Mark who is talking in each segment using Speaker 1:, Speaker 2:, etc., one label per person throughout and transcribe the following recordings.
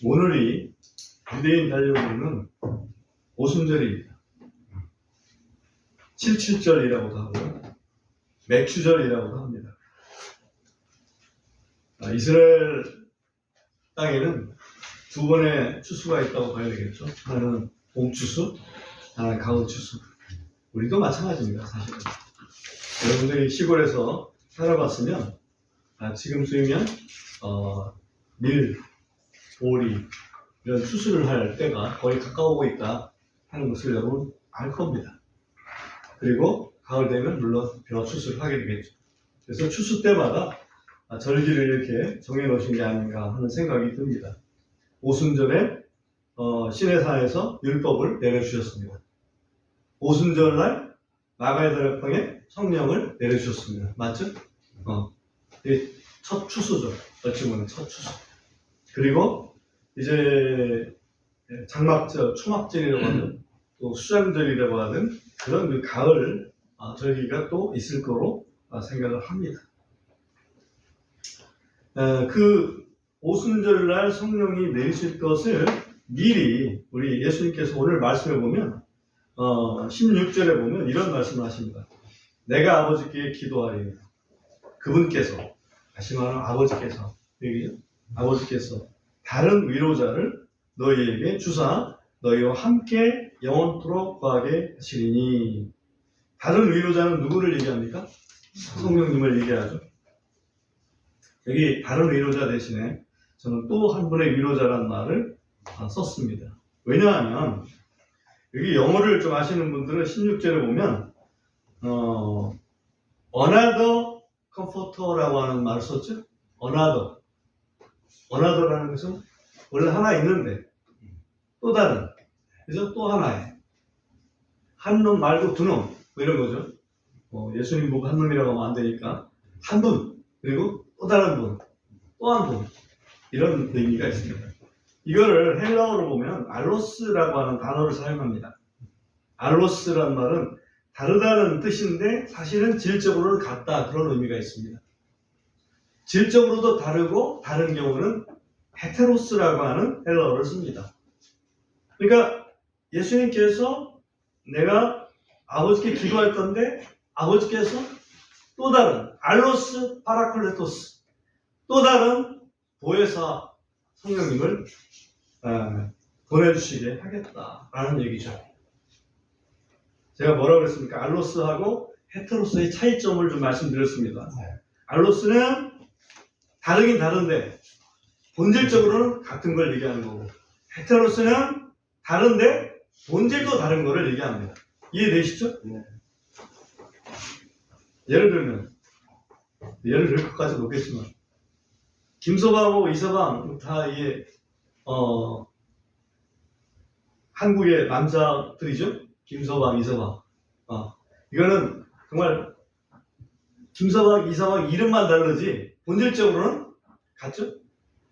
Speaker 1: 오늘이 유대인 달력으로는 오순절입니다. 77절이라고도 하고요. 맥추절이라고도 합니다. 이스라엘 땅에는 두 번의 추수가 있다고 봐야 되겠죠. 하나는 봄추수, 하나는 가을추수. 우리도 마찬가지입니다, 사실은. 여러분들이 시골에서 살아봤으면 지금 쓰면 밀, 보리 이런 추수를 할 때가 거의 가까우고 있다 하는 것을 여러분 알 겁니다. 그리고 가을 되면 물론 벼 추수를 하게 되겠죠. 그래서 추수 때마다 절기를 이렇게 정해놓으신 게 아닌가 하는 생각이 듭니다. 오순절에 시내산에서 율법을 내려주셨습니다. 오순절날 나가야 다락방에 성령을 내려주셨습니다. 맞죠? 첫 추수죠. 어찌 보면 첫 추수. 그리고 이제 장막절, 초막절이라고 하는 또 수장절이라고 하는 그런 그 가을 절기가 또 있을 거로 생각을 합니다. 그 오순절날 성령이 내리실 것을 미리 우리 예수님께서 오늘 말씀해 보면 16절에 보면 이런 말씀을 하십니다. 내가 아버지께 기도하리니 그분께서 다시 말하면 아버지께서 여기요? 아버지께서 다른 위로자를 너희에게 주사 너희와 함께 영원토록 거하게 하시리니. 다른 위로자는 누구를 얘기합니까? 성령님을 얘기하죠. 여기 다른 위로자 대신에 저는 또 한 분의 위로자라는 말을 썼습니다. 왜냐하면 여기 영어를 좀 아시는 분들은 16절에 보면 another comforter라고 하는 말을 썼죠. another라는 것은 원래 하나 있는데 또 다른, 그래서 또 하나에 한 놈 말고 두 놈, 뭐 이런 거죠. 예수님 보고 한 놈이라고 하면 안 되니까 한 분, 그리고 또 다른 분, 또 한 분, 이런 의미가 있습니다. 이거를 헬라어로 보면 알로스라고 하는 단어를 사용합니다. 알로스란 말은 다르다는 뜻인데 사실은 질적으로는 같다, 그런 의미가 있습니다. 질적으로도 다르고 다른 경우는 헤테로스라고 하는 헬라어를 씁니다. 그러니까 예수님께서 내가 아버지께 기도할 건데 아버지께서 또 다른 알로스 파라클레토스, 또 다른 보혜사 성령님을 보내주시게 하겠다라는 얘기죠. 제가 뭐라고 그랬습니까? 알로스하고 헤테로스의 차이점을 좀 말씀드렸습니다. 알로스는 다르긴 다른데 본질적으로는 같은 걸 얘기하는 거고, 헤테로스는 다른데 본질도 다른 거를 얘기합니다. 이해되시죠? 네. 예를 들면, 예를 들 것까지 놓겠지만, 김서방하고 이서방 다 이게 한국의 남자들이죠. 김서방, 이서방. 이거는 정말 김서방, 이서방 이름만 다르지 본질적으로는 같죠.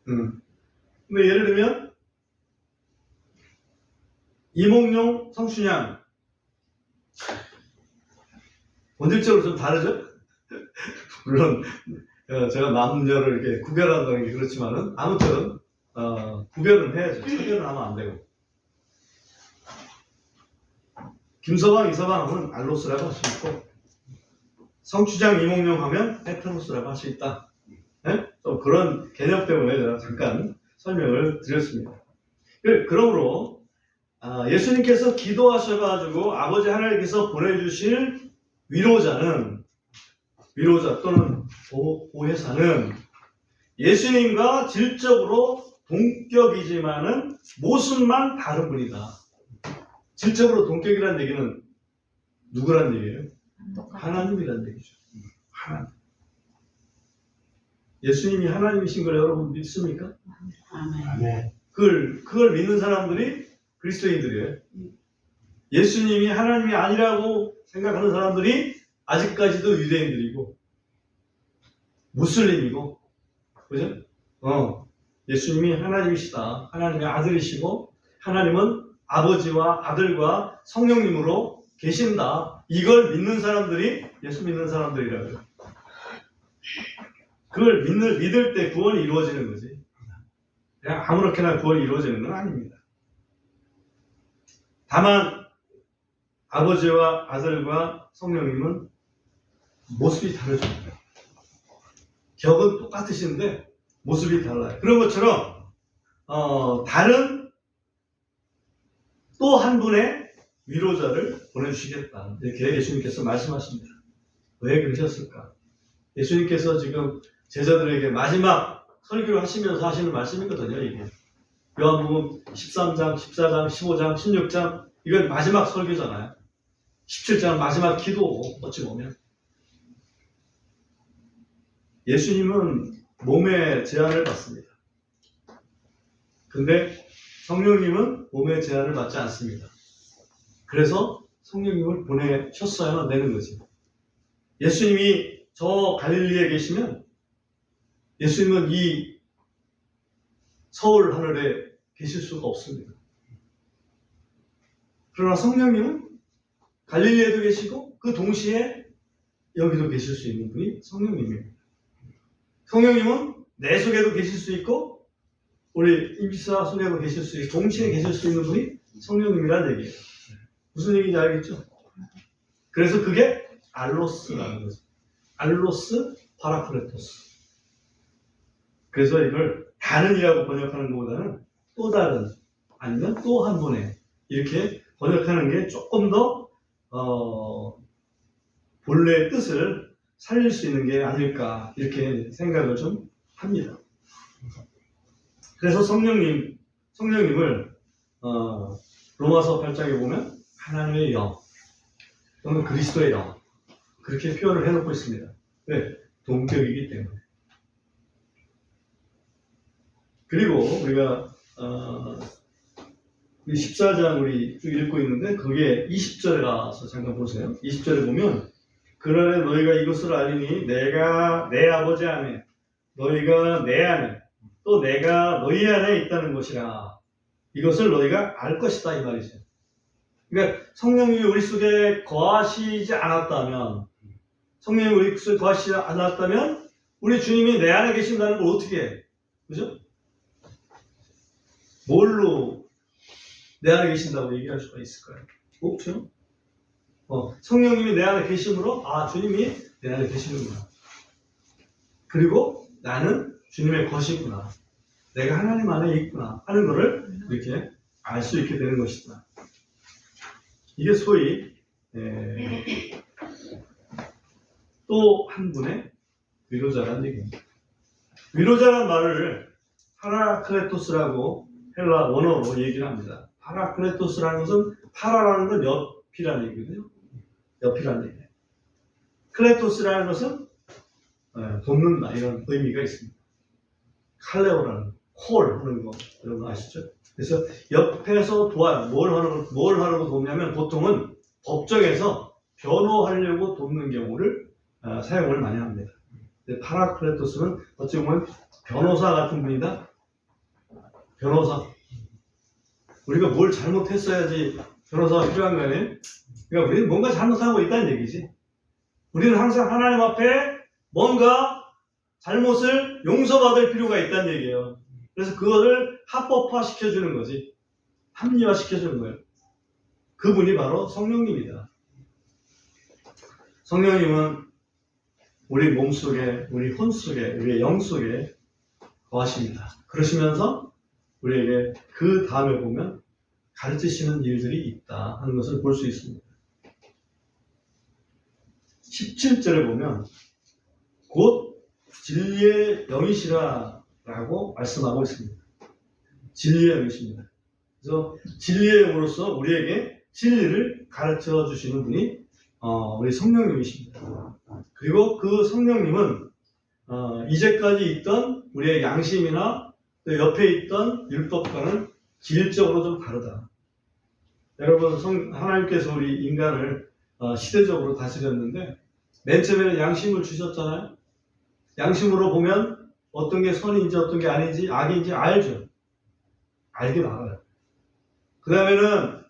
Speaker 1: 근데 예를 들면 이몽룡, 성춘향 본질적으로 좀 다르죠. 물론 제가 남녀를 이렇게 구별한다는 게 그렇지만은 아무튼 구별은 해야죠. 차별은 하면 안 되고. 김서방, 이서방은 알로스라고 할 수 있고, 성추장, 이몽룡 하면 헤테로스라고 할 수 있다. 네? 좀 그런 개념 때문에 제가 잠깐 설명을 드렸습니다. 그러므로 예수님께서 기도하셔가지고 아버지 하나님께서 보내주실 위로자 또는 보혜사는 예수님과 질적으로 동격이지만은 모습만 다른 분이다. 질적으로 동격이라는 얘기는 누구란 얘기예요? 하나님이란 얘기죠. 하나님. 예수님이 하나님이신 걸 여러분 믿습니까? 아멘. 그걸 믿는 사람들이 그리스도인들이에요. 예수님이 하나님이 아니라고 생각하는 사람들이 아직까지도 유대인들이고 무슬림이고, 그죠? 예수님이 하나님이시다, 하나님의 아들이시고 하나님은 아버지와 아들과 성령님으로 계신다, 이걸 믿는 사람들이 예수 믿는 사람들이라고요. 그걸 믿을 때 구원이 이루어지는 거지. 그냥 아무렇게나 구원이 이루어지는 건 아닙니다. 다만 아버지와 아들과 성령님은 모습이 다르죠. 격은 똑같으신데 모습이 달라요. 그런 것처럼 다른 또 한 분의 위로자를 보내주시겠다. 이렇게 예수님께서 말씀하십니다. 왜 그러셨을까? 예수님께서 지금 제자들에게 마지막 설교를 하시면서 하시는 말씀이거든요. 이게 요한복음 13장, 14장, 15장, 16장 이건 마지막 설교잖아요. 17장 마지막 기도고 어찌 보면 예수님은 몸의 제한을 받습니다. 근데 성령님은 몸의 제한을 받지 않습니다. 그래서 성령님을 보내셨어야 되는 거지. 예수님이 저 갈릴리에 계시면 예수님은 이 서울 하늘에 계실 수가 없습니다. 그러나 성령님은 갈릴리에도 계시고 그 동시에 여기도 계실 수 있는 분이 성령님입니다. 성령님은 내 속에도 계실 수 있고 우리 임지사 속에도 계실 수 있고 동시에 계실 수 있는 분이 성령님이라는 얘기예요. 무슨 얘기인지 알겠죠? 그래서 그게 알로스라는 거죠. 알로스 파라크레토스. 그래서 이걸 다른이라고 번역하는 것보다는 또 다른 아니면 또 한 분의 이렇게 번역하는 게 조금 더 본래의 뜻을 살릴 수 있는 게 아닐까 이렇게 생각을 좀 합니다. 그래서 성령님을 로마서 8장에 보면 하나님의 영 또는 그리스도의 영 그렇게 표현을 해놓고 있습니다. 왜? 동격이기 때문에. 그리고 우리가 14장 우리 쭉 읽고 있는데 거기에 20절에 가서 잠깐 보세요. 20절에 보면 그러나 너희가 이것을 알리니 내가 내 아버지 안에 너희가 내 안에 또 내가 너희 안에 있다는 것이라 이것을 너희가 알 것이다 이 말이죠. 그러니까 성령님이 우리 속에 거하시지 않았다면 성령님이 우리 속에 거하시지 않았다면 우리 주님이 내 안에 계신다는 걸 어떻게 해? 그죠? 뭘로 내 안에 계신다고 얘기할 수가 있을까요? 없죠? 성령님이 내 안에 계심으로 주님이 내 안에 계시는구나. 그리고 나는 주님의 것이구나. 내가 하나님 안에 있구나 하는 것을 이렇게 알 수 있게 되는 것이다. 이게 소위 또 한 분의 위로자라는 얘기입니다. 위로자라는 말을 파라크레토스라고 헬라 원어로 얘기를 합니다. 파라크레토스라는 것은 파라라는 건 옆이라는 얘기거든요. 옆이라는 얘기예요. 클레토스라는 것은 돕는다 이런 의미가 있습니다. 칼레오라는 콜 하는 거 여러분 아시죠? 그래서 옆에서 도와요. 뭘 하려고 돕냐면 보통은 법정에서 변호하려고 돕는 경우를 사용을 많이 합니다. 파라클레토스는 어찌 보면 변호사 같은 분이다. 변호사. 우리가 뭘 잘못했어야지 변호사가 필요한 거 아니에요? 그러니까 우리는 뭔가 잘못하고 있다는 얘기지. 우리는 항상 하나님 앞에 뭔가 잘못을 용서받을 필요가 있다는 얘기예요. 그래서 그거를 합법화 시켜주는 거지. 합리화 시켜주는 거예요. 그분이 바로 성령님이다. 성령님은 우리 몸 속에, 우리 혼 속에, 우리의 영 속에 거하십니다. 그러시면서 우리에게 그 다음에 보면 가르치시는 일들이 있다 하는 것을 볼 수 있습니다. 17절에 보면 곧 진리의 영이시라 라고 말씀하고 있습니다. 진리의 영이십니다. 그래서 진리의 영으로서 우리에게 진리를 가르쳐 주시는 분이 우리 성령님이십니다. 그리고 그 성령님은 이제까지 있던 우리의 양심이나 또 옆에 있던 율법과는 질적으로 좀 다르다. 여러분 하나님께서 우리 인간을 시대적으로 다스렸는데 맨 처음에는 양심을 주셨잖아요. 양심으로 보면 어떤 게 선인지 어떤 게 아닌지 악인지 알죠. 알긴 알아요. 그 다음에는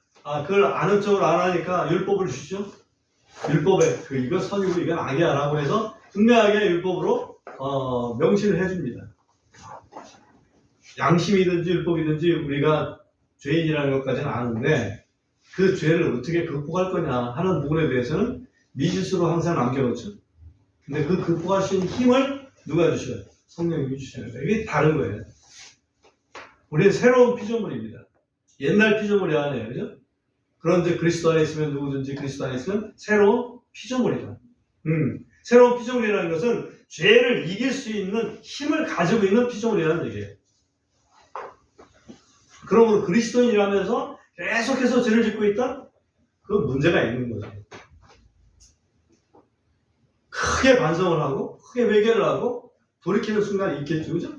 Speaker 1: 그걸 아는 척을 안 하니까 율법을 주시죠. 율법에 이거 선이고 이건 악이야 라고 해서 분명하게 율법으로 명시를 해줍니다. 양심이든지 율법이든지 우리가 죄인이라는 것까지는 아는데 그 죄를 어떻게 극복할 거냐 하는 부분에 대해서는 미지수로 항상 남겨놓죠. 근데 그 극복하신 힘을 누가 주셔요? 성령님이 주셔요. 이게 다른 거예요. 우리는 새로운 피조물입니다. 옛날 피조물이 아니에요. 그죠? 그런데 그리스도 안에 있으면 누구든지 그리스도 안에 있으면 새로운 피조물이다. 새로운 피조물이라는 것은 죄를 이길 수 있는 힘을 가지고 있는 피조물이라는 얘기예요. 그러므로 그리스도인이라면서 계속해서 죄를 짓고 있다? 그건 문제가 있는 거죠. 크게 반성을 하고 크게 회개를 하고 돌이키는 순간이 있겠죠. 그죠?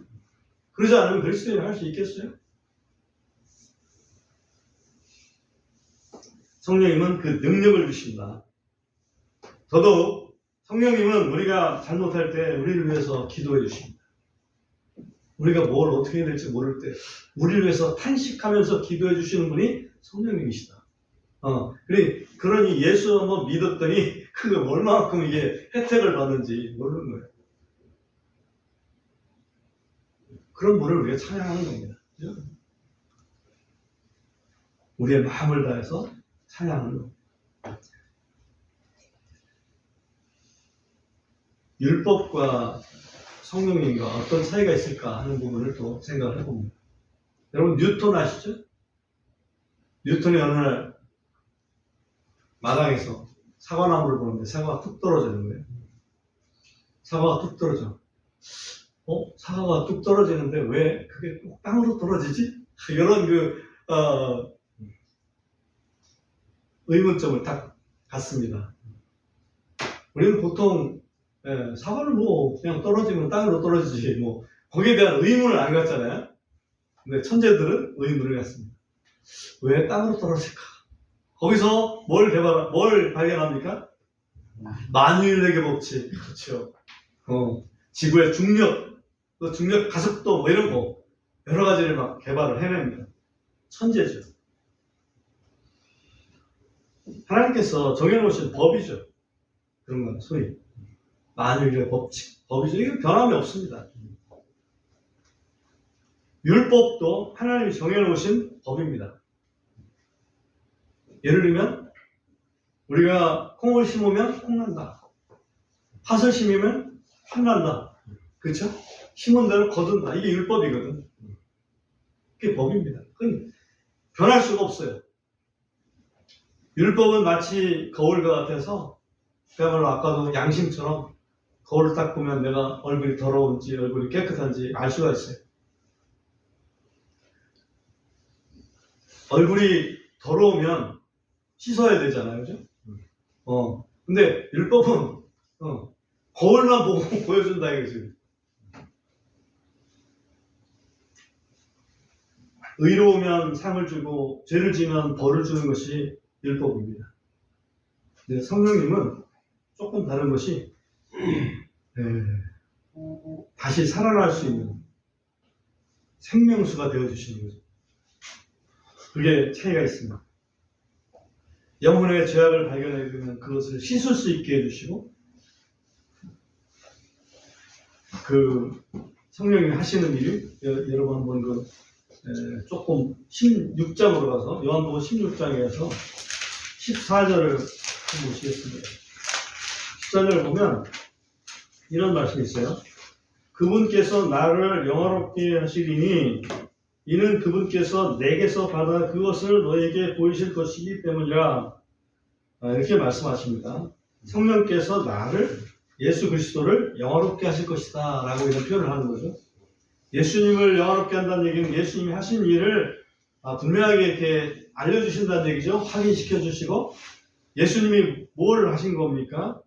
Speaker 1: 그러지 않으면 그리스도인을 할 수 있겠어요? 성령님은 그 능력을 주신다. 더더욱 성령님은 우리가 잘못할 때 우리를 위해서 기도해 주십니다. 우리가 뭘 어떻게 해야 될지 모를 때 우리를 위해서 탄식하면서 기도해 주시는 분이 성령님이시다. 그러니 예수 한번 믿었더니 그게 얼마만큼 이게 혜택을 받는지 모르는 거예요. 그런 분을 우리가 찬양하는 겁니다. 그렇죠? 우리의 마음을 다해서 찬양하는 겁니다. 율법과 성령님과 어떤 차이가 있을까 하는 부분을 또 생각을 해봅니다. 여러분 뉴턴 아시죠? 뉴턴이 어느 날 마당에서 사과나무를 보는데 사과가 뚝 떨어지는 거예요. 사과가 뚝 떨어져. 사과가 뚝 떨어지는데 왜 그게 꼭 땅으로 떨어지지? 이런 의문점을 딱 갖습니다. 우리는 보통 사과를 그냥 떨어지면 땅으로 떨어지지 거기에 대한 의문을 안 갖잖아요. 근데 천재들은 의문을 갖습니다. 왜 땅으로 떨어질까? 거기서 뭘 발견합니까? 만유인력의 법칙. 그렇죠. 지구의 중력, 또 중력 가속도 이런 거 여러 가지를 막 개발을 해냅니다. 천재죠. 하나님께서 정해놓으신 법이죠. 그런 건 소위 만유인력의 법이죠. 이게 변함이 없습니다. 율법도 하나님이 정해놓으신 법입니다. 예를 들면 우리가 콩을 심으면 콩 난다. 팥을 심으면 팥 난다. 그렇죠? 심은 대로 거둔다. 이게 율법이거든. 그게 법입니다. 그건 변할 수가 없어요. 율법은 마치 거울과 같아서 그야말로 아까도 양심처럼 거울을 딱 보면 내가 얼굴이 더러운지 얼굴이 깨끗한지 알 수가 있어요. 얼굴이 더러우면 씻어야 되잖아요. 그죠? 근데 율법은 거울만 보고 보여준다 이거지. 의로우면 상을 주고 죄를 지면 벌을 주는 것이 율법입니다. 근데 성령님은 조금 다른 것이 다시 살아날 수 있는 생명수가 되어주시는 거죠. 그게 차이가 있습니다. 영혼의 죄악을 발견해주면 그것을 씻을 수 있게 해주시고 그 성령이 하시는 일이 여러분 한번 조금 16장으로 가서 요한복음 16장에서 14절을 한번 보시겠습니다. 14절을 보면 이런 말씀이 있어요. 그분께서 나를 영화롭게 하시리니 이는 그분께서 내게서 받아 그것을 너에게 보이실 것이기 때문이라. 이렇게 말씀하십니다. 성령께서 나를 예수 그리스도를 영화롭게 하실 것이다 라고 이런 표현을 하는 거죠. 예수님을 영화롭게 한다는 얘기는 예수님이 하신 일을 분명하게 이렇게 알려주신다는 얘기죠. 확인시켜 주시고 예수님이 뭘 하신 겁니까?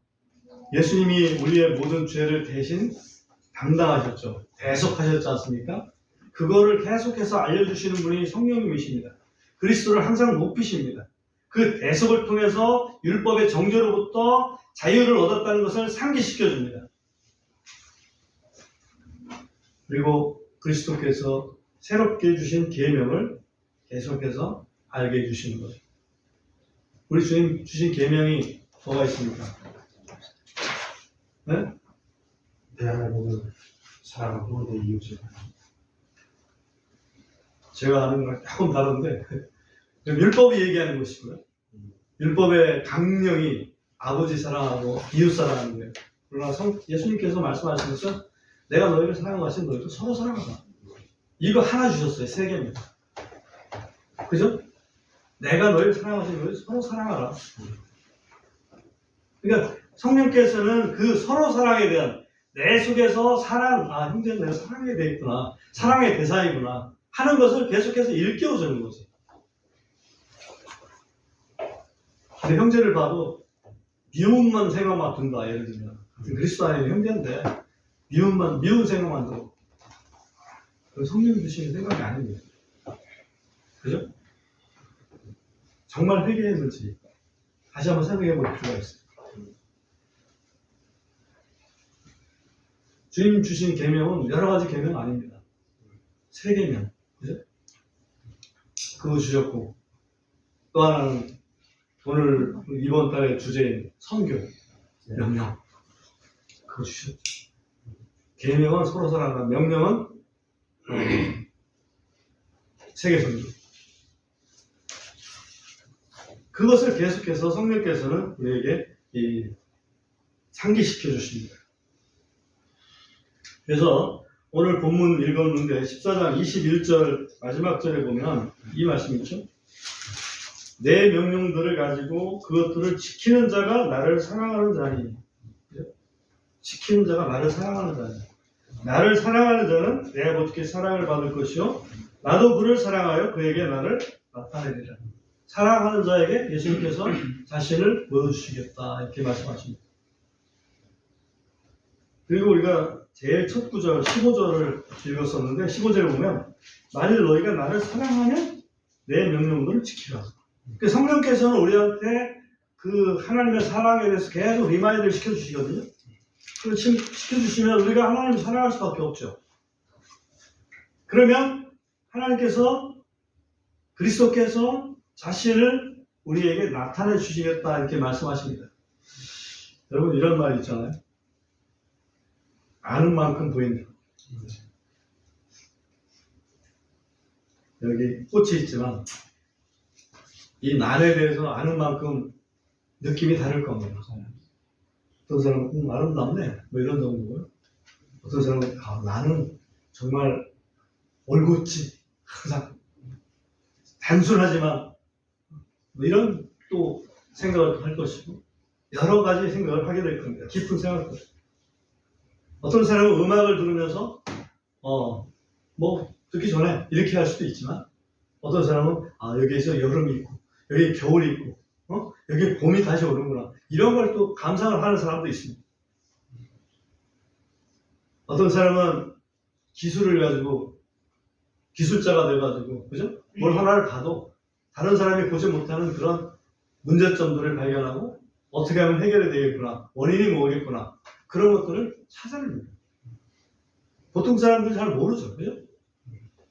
Speaker 1: 예수님이 우리의 모든 죄를 대신 담당하셨죠. 대속하셨지 않습니까? 그거를 계속해서 알려주시는 분이 성령님이십니다. 그리스도를 항상 높이십니다. 그 대속을 통해서 율법의 정죄로부터 자유를 얻었다는 것을 상기시켜줍니다. 그리고 그리스도께서 새롭게 주신 계명을 계속해서 알게 해주시는 거죠. 우리 주님 주신 계명이 뭐가 있습니까? 네?
Speaker 2: 내 안에 모든 사랑을 내 이웃을
Speaker 1: 제가 하는 거랑 조금 다른데 율법이 얘기하는 것이고요. 율법의 강령이 아버지 사랑하고 이웃 사랑하는 거예요. 그러나 예수님께서 말씀하시면서 내가 너희를 사랑하고 하신 너희도 서로 사랑하라. 이거 하나 주셨어요. 3개입니다. 그죠? 내가 너희를 사랑하신 너희 서로 사랑하라. 그러니까 성령께서는 그 서로 사랑에 대한 내 속에서 사랑, 형제는 내가 사랑에 대해 있구나. 사랑의 대상이구나. 하는 것을 계속해서 일깨워주는 거지. 근데 형제를 봐도 미움만 생각만 든다. 예를 들면. 그리스도 안에 형제인데 미운 생각만 들어. 성령이 주시는 생각이 아닙니다. 그죠? 정말 회개했는지 다시 한번 생각해 볼 필요가 있어요. 주님 주신 계명은 여러 가지 계명 아닙니다. 3계명. 그죠? 그거 주셨고, 또 하나는 오늘 이번 달의 주제인 선교, 명령. 그거 주셨죠. 계명은 서로 사랑하라. 명령은 세계 선교. 그것을 계속해서 성령께서는 우리에게 상기시켜 주십니다. 그래서 오늘 본문 읽었는데 14장 21절 마지막 절에 보면 이 말씀이 있죠. 내 명령들을 가지고 그것들을 지키는 자가 나를 사랑하는 자니. 지키는 자가 나를 사랑하는 자니. 나를 사랑하는 자는 내가 어떻게 사랑을 받을 것이요 나도 그를 사랑하여 그에게 나를 나타내리라. 사랑하는 자에게 예수님께서 자신을 보여주시겠다 이렇게 말씀하십니다. 그리고 우리가 제일 첫 구절 15절을 읽었었는데 15절을 보면 만일 너희가 나를 사랑하면 내 명령들을 지키라. 그 성령께서는 우리한테 그 하나님의 사랑에 대해서 계속 리마인드를 시켜주시거든요. 그걸 시켜주시면 우리가 하나님을 사랑할 수밖에 없죠. 그러면 하나님께서 그리스도께서 자신을 우리에게 나타내 주시겠다 이렇게 말씀하십니다. 여러분 이런 말 있잖아요. 아는 만큼 보인다. 여기 꽃이 있지만 이 난에 대해서 아는 만큼 느낌이 다를 겁니다. 어떤 사람은 아름답네 뭐 이런 정도고요. 어떤 사람은 나는 정말 올곧지 항상 단순하지만 뭐 이런 또 생각을 할 것이고 여러 가지 생각을 하게 될 겁니다. 깊은 생각들. 어떤 사람은 음악을 들으면서 뭐 듣기 전에 이렇게 할 수도 있지만 어떤 사람은 여기에서 여름이 있고 여기 겨울이 있고 여기 봄이 다시 오는구나 이런 걸 또 감상을 하는 사람도 있습니다. 어떤 사람은 기술을 가지고 기술자가 돼가지고 그죠? 뭘 하나를 봐도 다른 사람이 보지 못하는 그런 문제점들을 발견하고 어떻게 하면 해결이 되겠구나 원인이 뭐겠구나 그런 것들을 찾아냅니다. 보통 사람들이 잘 모르죠. 그죠?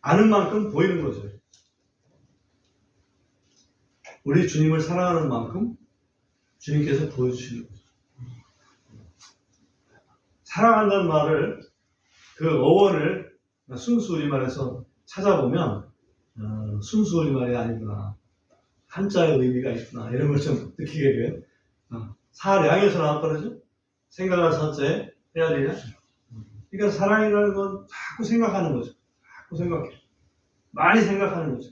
Speaker 1: 아는 만큼 보이는 거죠. 우리 주님을 사랑하는 만큼 주님께서 보여주시는 거죠. 사랑한다는 말을 그 어원을 순수 우리말에서 찾아보면 순수 우리말이 아니구나. 한자의 의미가 있구나. 이런 걸 좀 느끼게 돼요. 사량에서 나왔거든요. 생각할 사자에 헤아리냐. 그러니까 사랑이라는 건 자꾸 생각하는 거죠. 자꾸 생각해. 많이 생각하는 거죠.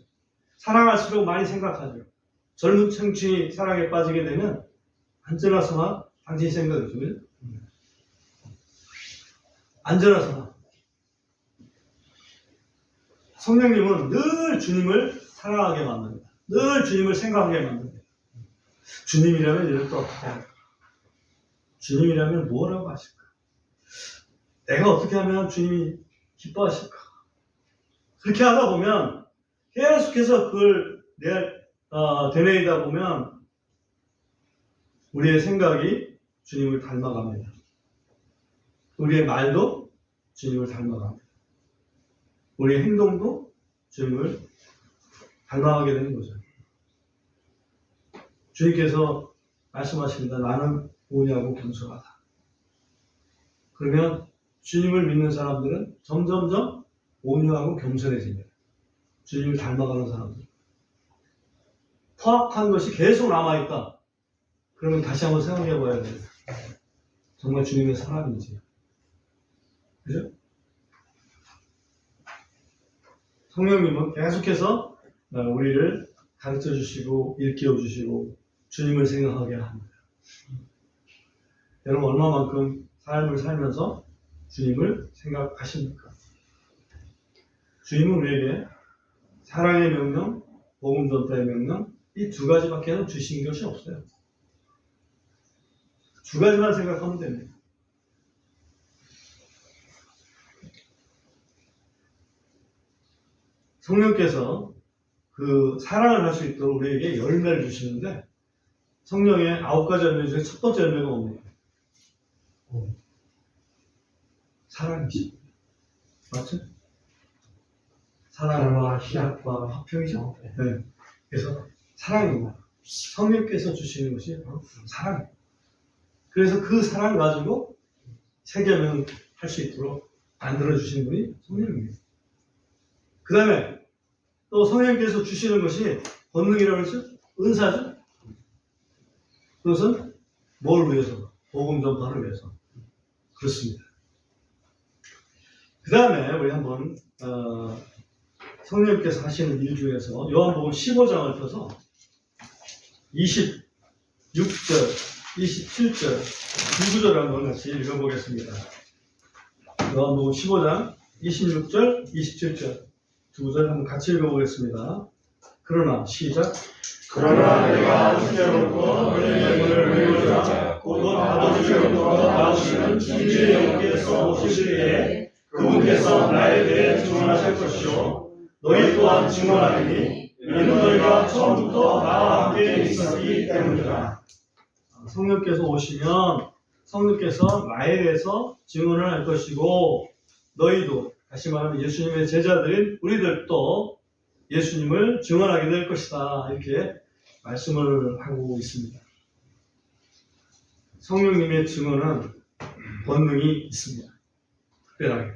Speaker 1: 사랑할수록 많이 생각하죠. 젊은 청춘이 사랑에 빠지게 되면 언제나서나 당신 생각이죠. 그죠? 언제나서나. 성령님은 늘 주님을 사랑하게 만듭니다. 늘 주님을 생각하게 만듭니다. 주님이라면 이럴 때 어떻게 할까? 주님이라면 뭐라고 하실까? 내가 어떻게 하면 주님이 기뻐하실까? 그렇게 하다 보면 계속해서 그걸 되뇌이다 보면 우리의 생각이 주님을 닮아갑니다. 우리의 말도 주님을 닮아갑니다. 우리의 행동도 주님을 닮아가게 되는 거죠. 주님께서 말씀하십니다. 나는 온유하고 겸손하다. 그러면 주님을 믿는 사람들은 점점점 온유하고 겸손해집니다. 주님을 닮아가는 사람들. 포악한 것이 계속 남아있다. 그러면 다시 한번 생각해 봐야 돼요. 정말 주님의 사람인지. 그죠? 성령님은 계속해서 우리를 가르쳐 주시고 일깨워 주시고 주님을 생각하게 합니다. 여러분 얼마만큼 삶을 살면서 주님을 생각하십니까? 주님은 우리에게 사랑의 명령, 복음 전파의 명령 이 두 가지밖에는 주신 것이 없어요. 두 가지만 생각하면 됩니다. 성령께서 그 사랑을 할 수 있도록 우리에게 열매를 주시는데 성령의 9가지 열매 중에 첫 번째 열매가 뭡니까? 사랑이죠. 맞죠? 사랑과 희락과 화평이죠. 네. 그래서 사랑입니다. 성령께서 주시는 것이 바로 사랑이에요. 그래서 그 사랑 가지고 세계명 할 수 있도록 만들어주신 분이 성령입니다. 그 다음에 또 성령께서 주시는 것이 권능이라고 했죠? 은사죠? 그것은 뭘 위해서? 복음 전파를 위해서. 그렇습니다. 그 다음에 우리 한번 성령께서 하시는 일 중에서 요한복음 15장을 펴서 26절, 27절 두 구절을 한번 같이 읽어보겠습니다. 요한복음 15장 26절, 27절 두 구절 한번 같이 읽어보겠습니다. 그러나 시작.
Speaker 2: 그러나 내가 주께로부터 너희의 문을 열고자 곧 아버지께로부터 나오시는 진리의 영께서 오실 때에 그분께서 나에 대해 증언하실 것이요 너희 또한 증언하리니 이는 너희가 처음부터 나와 함께 있었기 때문이다.
Speaker 1: 성령께서 오시면 성령께서 나에 대해서 증언을 할 것이고 너희도 다시 말하면 예수님의 제자들인 우리들도 예수님을 증언하게 될 것이다. 이렇게 말씀을 하고 있습니다. 성령님의 증언은 권능이 있습니다. 특별하게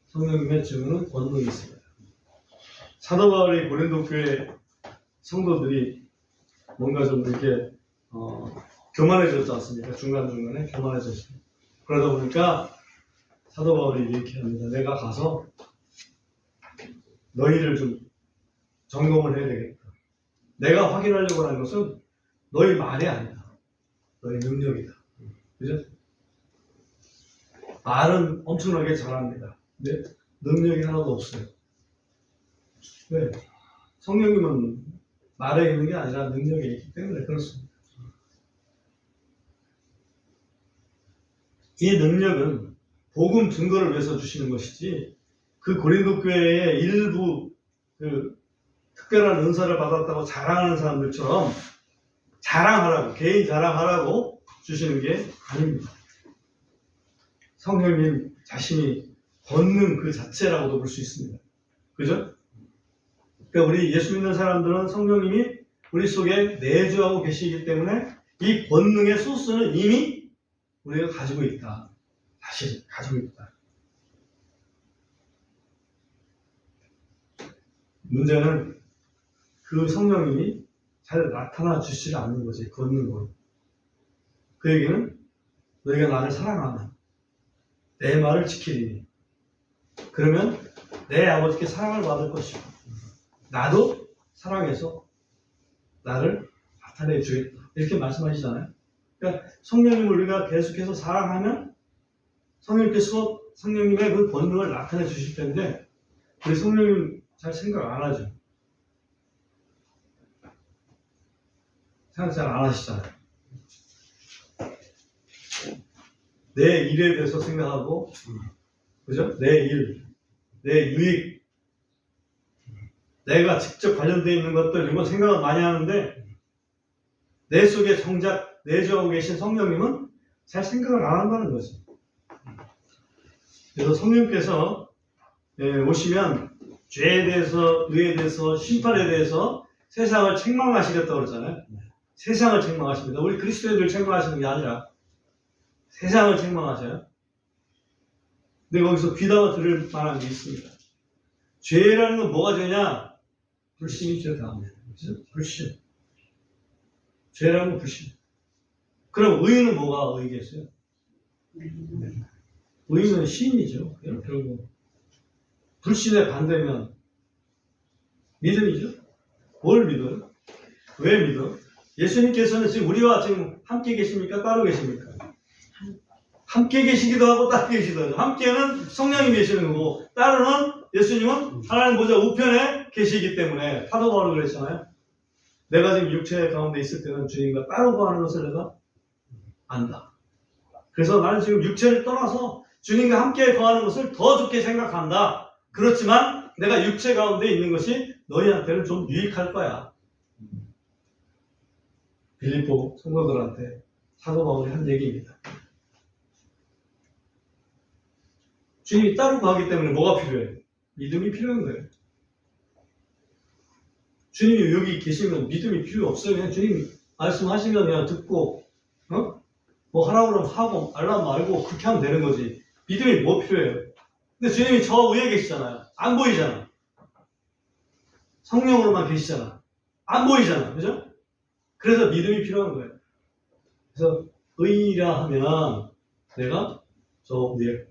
Speaker 1: 성령님의 증언은 권능이 있습니다. 사도 바울이 고린도 교회 성도들이 뭔가 좀 이렇게 교만해졌지 않습니까? 중간중간에 교만해졌어요. 그러다 보니까 사도 바울이 이렇게 합니다. 내가 가서 너희를 좀 점검을 해야 되겠다. 내가 확인하려고 하는 것은 너희 말이 아니다. 너희 능력이다. 그죠? 말은 엄청나게 잘합니다. 근데 능력이 하나도 없어요. 왜? 성령님은 말에 있는 게 아니라 능력에 있기 때문에 그렇습니다. 이 능력은 복음 증거를 위해서 주시는 것이지 그 고린도 교회의 일부 그 특별한 은사를 받았다고 자랑하는 사람들처럼 자랑하라고 개인 자랑하라고 주시는 게 아닙니다. 성령님 자신이 권능 그 자체라고도 볼 수 있습니다. 그죠? 그러니까 우리 예수 믿는 사람들은 성령님이 우리 속에 내주하고 계시기 때문에 이 권능의 소스는 이미 우리가 가지고 있다. 사실 가지고 있다. 문제는 그 성령님이 잘 나타나 주시지 않는 거지. 권능으로. 그 얘기는 너희가 나를 사랑하면 내 말을 지키리니 그러면 내 아버지께 사랑을 받을 것이고 나도 사랑해서 나를 나타내 주겠다. 이렇게 말씀하시잖아요. 그러니까 성령님을 우리가 계속해서 사랑하면 성령님께서 성령님의 그 권능을 나타내 주실 텐데 우리 성령님 잘 생각 안 하죠. 생각 잘 안 하시잖아요. 내 일에 대해서 생각하고, 그죠? 내 일, 내 유익, 내가 직접 관련되어 있는 것들, 이건 생각을 많이 하는데, 내 속에 정작 내주하고 계신 성령님은 잘 생각을 안 한다는 거죠. 그래서 성령께서 오시면 죄에 대해서, 의에 대해서, 심판에 대해서 세상을 책망하시겠다고 그러잖아요. 세상을 책망하십니다. 우리 그리스도인들 책망하시는 게 아니라 세상을 책망하셔요. 근데 거기서 귀담아 들을 만한 게 있습니다. 죄라는 건 뭐가 죄냐? 불신이 죄 다음에. 그죠? 불신. 죄라는 불신. 그럼 의는 뭐가 의겠어요? 의는 신이죠. 결국. 불신의 반대면 믿음이죠. 뭘 믿어요? 왜 믿어? 예수님께서는 지금 우리와 지금 함께 계십니까? 따로 계십니까? 함께 계시기도 하고 따로 계시기도 하죠. 함께는 성령이 계시는 거고 따로는 예수님은 하나님 보좌 우편에 계시기 때문에 사도 바울이 그랬잖아요. 내가 지금 육체 가운데 있을 때는 주님과 따로 거하는 것을 내가 안다. 그래서 나는 지금 육체를 떠나서 주님과 함께 거하는 것을 더 좋게 생각한다. 그렇지만 내가 육체 가운데 있는 것이 너희한테는 좀 유익할 거야. 빌립보 성도들한테 사도 바울이 한 얘기입니다. 주님이 따로 가기 때문에 뭐가 필요해? 믿음이 필요한 거예요. 주님이 여기 계시면 믿음이 필요 없어요. 그냥 주님 말씀하시면 그냥 듣고, 뭐 하라고 그러면 하고, 말라면 말고, 그렇게 하면 되는 거지. 믿음이 뭐 필요해요? 근데 주님이 저 위에 계시잖아요. 안 보이잖아. 성령으로만 계시잖아. 안 보이잖아. 그죠? 그래서 믿음이 필요한 거예요. 그래서 의라 하면 내가 저 위에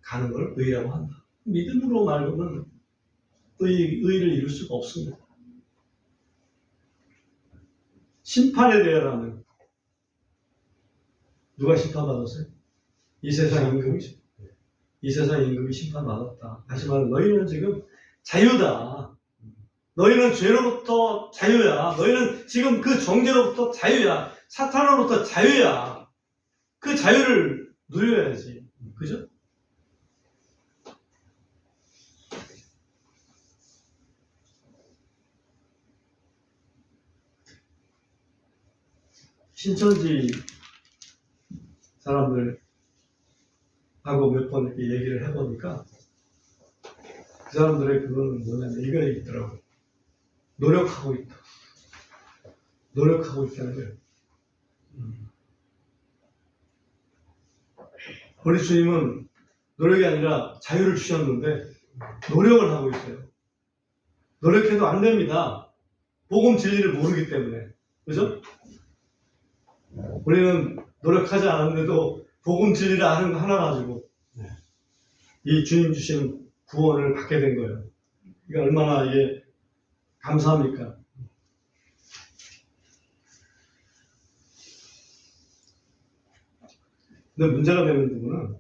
Speaker 1: 가는 걸 의라고 한다. 믿음으로 말고는 의를 이룰 수가 없습니다. 심판에 대하여는 누가 심판받았어요? 이 세상 임금이죠. 이 세상 임금이 심판받았다. 다시 말해 너희는 지금 자유다. 너희는 죄로부터 자유야. 너희는 지금 그 정죄로부터 자유야. 사탄으로부터 자유야. 그 자유를 누려야지. 그죠? 신천지 사람들하고 몇 번 이렇게 얘기를 해보니까 그 사람들의 그거는 뭐냐면 이거 있더라고. 노력하고 있다. 노력하고 있다는 거예요. 우리 주님은 노력이 아니라 자유를 주셨는데 노력을 하고 있어요. 노력해도 안 됩니다. 복음 진리를 모르기 때문에. 그죠? 우리는 노력하지 않았는데도 복음 진리를 아는 거 하나 가지고 이 주님 주신 구원을 받게 된 거예요. 이게 얼마나 이게 감사합니까? 근데 문제가 되는 부분은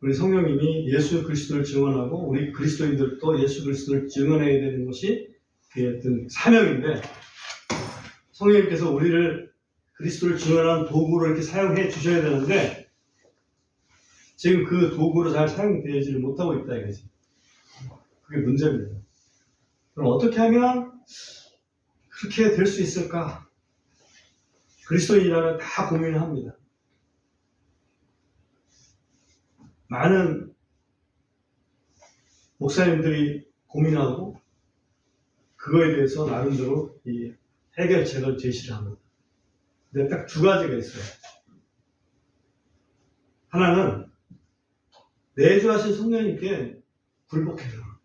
Speaker 1: 우리 성령님이 예수 그리스도를 증언하고 우리 그리스도인들도 예수 그리스도를 증언해야 되는 것이 그의 어떤 사명인데 성령님께서 우리를 그리스도를 증언하는 도구로 이렇게 사용해 주셔야 되는데 지금 그 도구로 잘 사용되지를 못하고 있다 이거지. 그게 문제입니다. 그럼 어떻게 하면 그렇게 될 수 있을까? 그리스도인이라면 다 고민을 합니다. 많은 목사님들이 고민하고 그거에 대해서 나름대로 이 해결책을 제시를 합니다. 근데 딱 두 가지가 있어요. 하나는 내주하신 성령님께 굴복해라.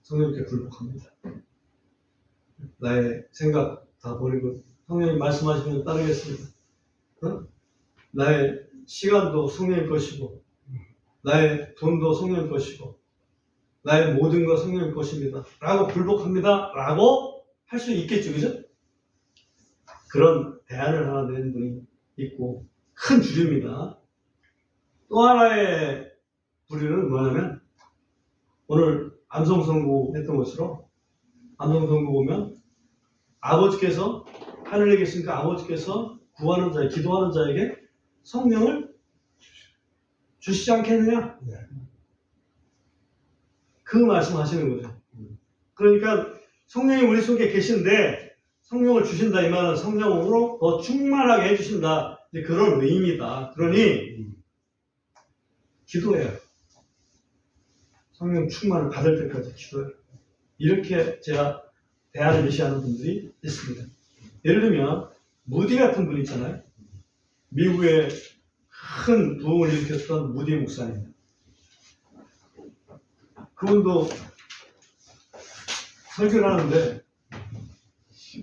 Speaker 1: 성령님께 굴복합니다. 나의 생각 다 버리고 성령님 말씀하시면 따르겠습니다. 나의 시간도 성령님 것이고 나의 돈도 성령님 것이고 나의 모든 것 성령님 것입니다. 라고 굴복합니다. 라고 할 수 있겠죠. 그죠? 그런 대안을 하나 내는 분이 있고 큰 주류입니다. 또 하나의 부류는 뭐냐면 오늘 암송선고 했던 것처럼 암송선고 보면 아버지께서 하늘에 계시니까 아버지께서 구하는 자, 기도하는 자에게 성령을 주시지 않겠느냐? 그 말씀하시는 거죠. 그러니까 성령이 우리 속에 계신데 성령을 주신다 이 말은 성령으로 더 충만하게 해주신다. 이제 그런 의미다. 그러니 기도해요. 성령 충만을 받을 때까지 기도해요. 이렇게 제가 대안을 제시하는 분들이 있습니다. 예를 들면 무디 같은 분 있잖아요. 미국에 큰 부흥을 일으켰던 무디 목사님. 그분도 설교를 하는데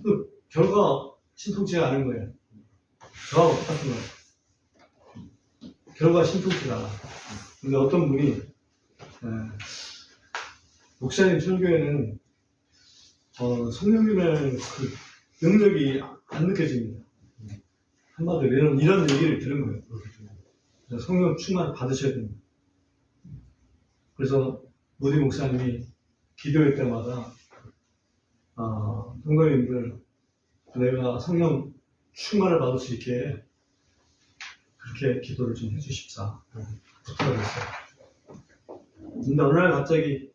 Speaker 1: 그 결과 신통치가 않은 거예요. 저하고 똑같은 거예요. 결과 신통치가 않아. 근데 어떤 분이 목사님 설교에는 성령님의 그 능력이 안 느껴집니다. 한마디로 이런 얘기를 들은 거예요. 그래서 성령 충만 받으셔야 됩니다. 그래서 모디 목사님이 기도할 때마다 성도님들 내가 성령 충만을 받을 수 있게 그렇게 기도를 좀 해주십사 부탁을 했어요. 근데 어느 날 갑자기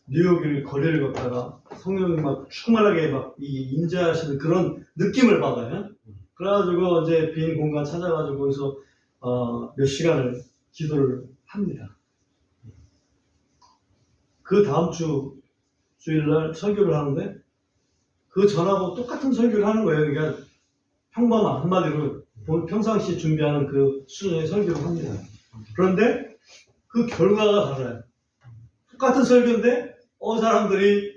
Speaker 1: 뉴욕 거리를 걷다가 성령이 막 충만하게 막 인자하시는 그런 느낌을 받아요. 그래가지고 이제 빈 공간 찾아가지고 거기서 몇 시간을 기도를 합니다. 그 다음 주일날 설교를 하는데 그 전하고 똑같은 설교를 하는 거예요. 그러니까 평범한 한마디로 평상시 준비하는 그 수준의 설교를 합니다. 그런데 그 결과가 달라요. 똑같은 설교인데 사람들이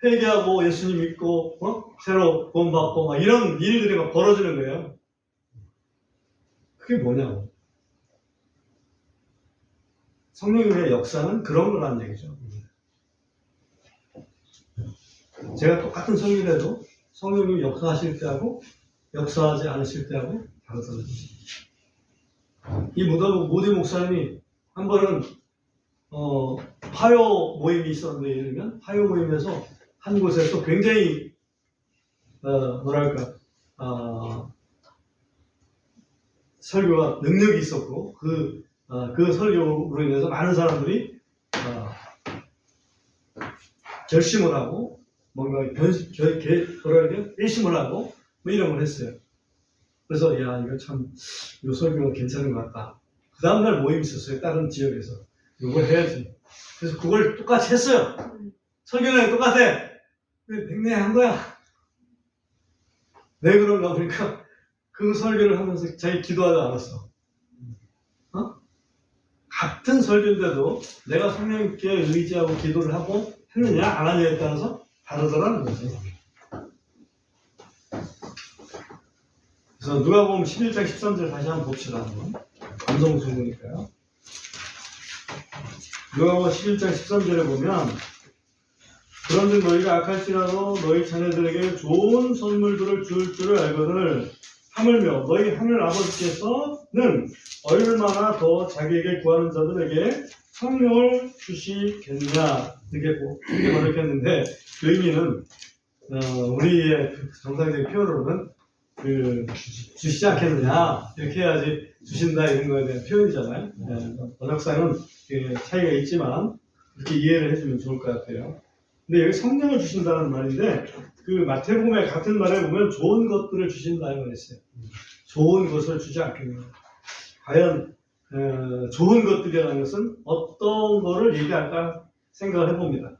Speaker 1: 회개하고 예수님 믿고 새로 구원받고 막 이런 일들이 막 벌어지는 거예요. 그게 뭐냐고. 성령님의 역사는 그런 거라는 얘기죠. 제가 똑같은 설교를 해도 성령님이 역사하실 때하고 역사하지 않으실 때하고 다르다는 거죠. 이 모디 목사님이 한 번은 화요 모임이 있었는데, 예를 들면 화요 모임에서 한 곳에서 굉장히 설교가 능력이 있었고 그 설교로 인해서 많은 사람들이 결심을 하고 뭔가 일심을 하고 뭐 이런 걸 했어요. 그래서 이거 참 이 설교가 괜찮은 것 같다. 그 다음날 모임이 있었어요. 다른 지역에서 이걸 해야지. 그래서 그걸 똑같이 했어요. 설교는 똑같아. 냉랭한 거야. 왜 그런가 보니까 그 설교를 하면서 자기 기도하지 않았어. 같은 설교인데도 내가 성령님께 의지하고 기도를 하고 했느냐 안 하느냐에 따라서 다르더라는 거죠. 그래서 누가복음 11장 13절 다시 한번 봅시다. 한번. 감성 중이니까요. 누가복음 11장 13절에 보면 그런즉 너희가 악할지라도 너희 자녀들에게 좋은 선물들을 줄 줄을 알거늘 하물며 너희 하늘 아버지께서는 얼마나 더 자기에게 구하는 자들에게 성령을 주시겠냐 이렇게 번역했는데 그 의미는 우리의 정상적인 표현으로는 주시지 않겠느냐 이렇게 해야지 주신다 이런 거에 대한 표현이잖아요. 번역상은 차이가 있지만 이렇게 이해를 해주면 좋을 것 같아요. 근데 여기 성령을 주신다는 말인데 그 마태복음의 같은 말에 보면 좋은 것들을 주신다는 걸 했어요. 좋은 것을 주지 않겠느냐. 과연 좋은 것들이라는 것은 어떤 거를 얘기할까 생각을 해봅니다.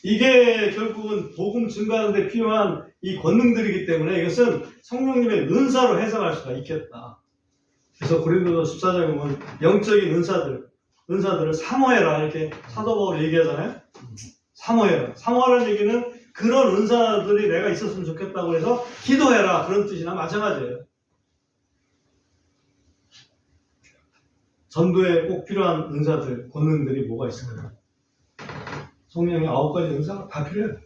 Speaker 1: 이게 결국은 복음 증거하는 데 필요한 이 권능들이기 때문에 이것은 성령님의 은사로 해석할 수가 있겠다. 그래서 고린도서 14장에 보면 영적인 은사들을 사모해라 이렇게 사도 바울이 얘기하잖아요. 사모해라. 사모하라는 얘기는 그런 은사들이 내가 있었으면 좋겠다고 해서 기도해라 그런 뜻이나 마찬가지예요. 전도에 꼭 필요한 은사들, 권능들이 뭐가 있을까요? 성령의 9가지 은사가 다 필요해요.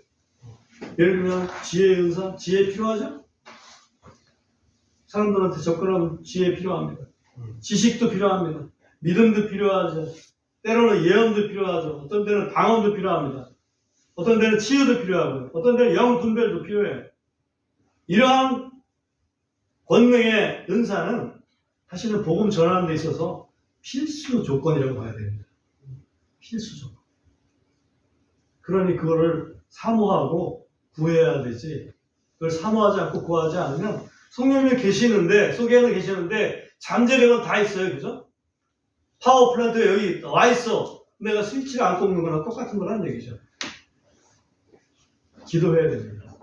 Speaker 1: 예를 들면 지혜의 은사, 지혜 필요하죠? 사람들한테 접근하면 지혜 필요합니다. 지식도 필요합니다. 믿음도 필요하죠. 때로는 예언도 필요하죠. 어떤 때는 방언도 필요합니다. 어떤 때는 치유도 필요하고요. 어떤 때는 영 분별도 필요해요. 이러한 권능의 은사는 사실은 복음 전하는 데 있어서 필수 조건이라고 봐야 됩니다. 필수 조건. 그러니 그거를 사모하고 구해야 되지. 그걸 사모하지 않고 구하지 않으면 성령님이 계시는데, 속에는 계시는데 잠재력은 다 있어요. 그죠? 파워 플랜트 여기 와 있어. 내가 스위치를 안 꼽는 거랑 똑같은 거라는 얘기죠. 기도해야 됩니다.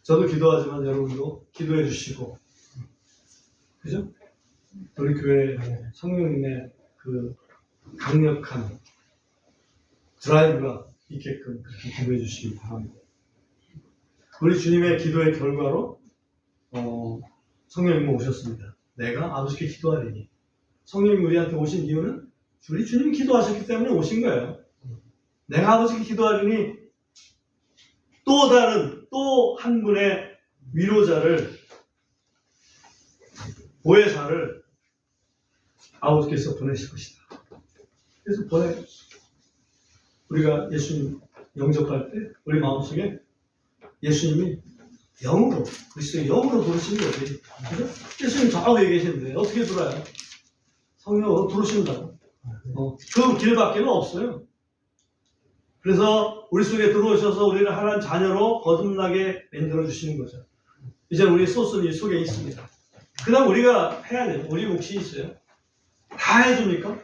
Speaker 1: 저도 기도하지만 여러분도 기도해 주시고, 그죠? 우리 교회 성령님의 그 강력한 드라이브가 있게끔 그렇게 기도해 주시기 바랍니다. 우리 주님의 기도의 결과로 성령님이 오셨습니다. 내가 아버지께 기도하리니. 성령님이 우리한테 오신 이유는 우리 주님이 기도하셨기 때문에 오신 거예요. 내가 아버지께 기도하리니 또 다른 또 한 분의 위로자를, 보혜사를 아버지께서 보내실 것이다. 그래서 우리가 예수님 영접할 때 우리 마음속에 예수님이 영으로, 그리스도의 영으로 부르시는 거지. 그죠? 예수님 저 위에 계시는데 어떻게 들어요? 성령으로 부르신다고. 그 길밖에 없어요. 그래서 우리 속에 들어오셔서 우리를 하나님 자녀로 거듭나게 만들어주시는 거죠. 이제 우리 소스는 이 속에 있습니다. 그 다음 우리가 해야 돼요. 우리 몫이 있어요. 다 해줍니까?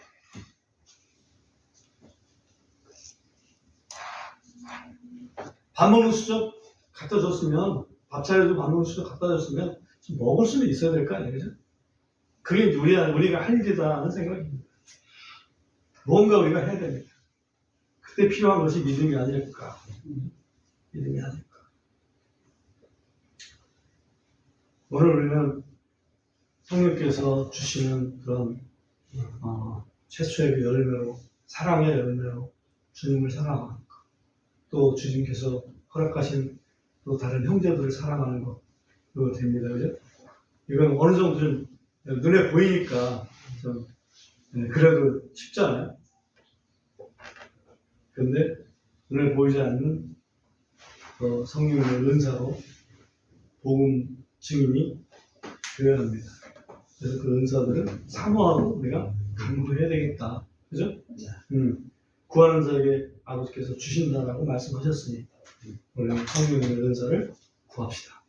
Speaker 1: 밥 먹는 수저 갖다 줬으면, 밥 차려도 밥 먹는 수저 갖다 줬으면 좀 먹을 수는 있어야 될 거 아니에요? 그죠? 그게 이제 우리가 할 일이다 하는 생각입니다. 뭔가 우리가 해야 됩니다. 그때 필요한 것이 믿음이 아닐까. 믿음이 아닐까. 오늘 우리는 성령께서 주시는 그런 최초의 그 열매로, 사랑의 열매로 주님을 사랑하는 것, 또 주님께서 허락하신 또 다른 형제들을 사랑하는 것, 그거 됩니다. 그죠? 이건 어느 정도 좀 눈에 보이니까 좀 그래도 쉽잖아요. 그런데 눈에 보이지 않는 성령의 은사로 복음 증인이 되어야 합니다. 그래서 그 은사들을 사모하고 우리가 강구해야 되겠다. 그죠? 구하는 자에게 아버지께서 주신다라고 말씀하셨으니 우리는 성령의 은사를 구합시다.